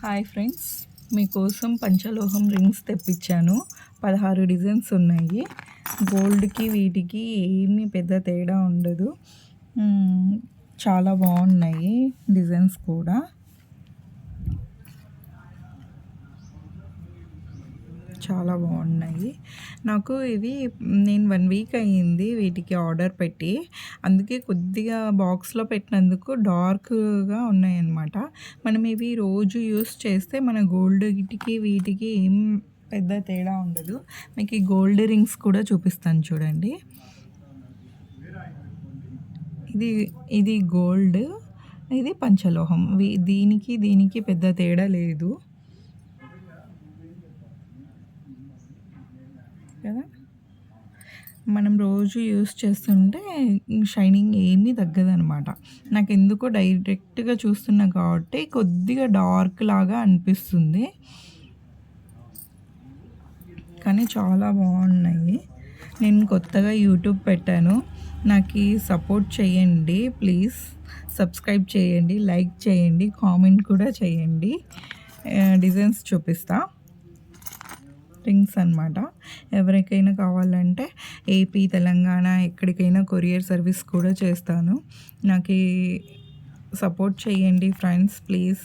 Hi friends, మీకోసం పంచలోహం rings తెప్పించాను. 16 designs ఉన్నాయి. గోల్డ్కి వీటికి ఏమీ పెద్ద తేడా ఉండదు. చాలా బాగున్నాయి డిజైన్స్ కూడా. చాలా బాగున్నాయి. నాకు ఇవి నేను 1 వీక్ అయ్యింది వీటికి ఆర్డర్ పెట్టి. అందుకే కొద్దిగా బాక్స్‌లో పెట్టినందుకు డార్క్‌గా ఉన్నాయన్నమాట. మనం ఇవి రోజు యూస్ చేస్తే మన గోల్డ్‌కి వీటికి ఏం పెద్ద తేడా ఉండదు. మీకు ఈ గోల్డ్ రింగ్స్ కూడా చూపిస్తాను చూడండి. ఇది ఇది గోల్డ్, ఇది పంచలోహం. దీనికి పెద్ద తేడా లేదు కదా. మనం రోజు యూస్ చేస్తుంటే షైనింగ్ ఏమీ తగ్గదనమాట. నాకెందుకో డైరెక్ట్‌గా చూస్తున్నా కాబట్టి కొద్దిగా డార్క్ లాగా అనిపిస్తుంది. కానీ చాలా బాగున్నాయి. నేను కొత్తగా యూట్యూబ్ పెట్టాను. నాకు సపోర్ట్ చేయండి ప్లీజ్. సబ్స్క్రైబ్ చేయండి, లైక్ చేయండి, కామెంట్ కూడా చేయండి. డిజైన్స్ చూపిస్తా. రింగ్స్ అనమాట. ఎవరికైనా కావాలంటే ఏపీ, తెలంగాణ ఎక్కడికైనా కొరియర్ సర్వీస్ కూడా చేస్తాను. నాకు సపోర్ట్ చేయండి ఫ్రెండ్స్ ప్లీజ్.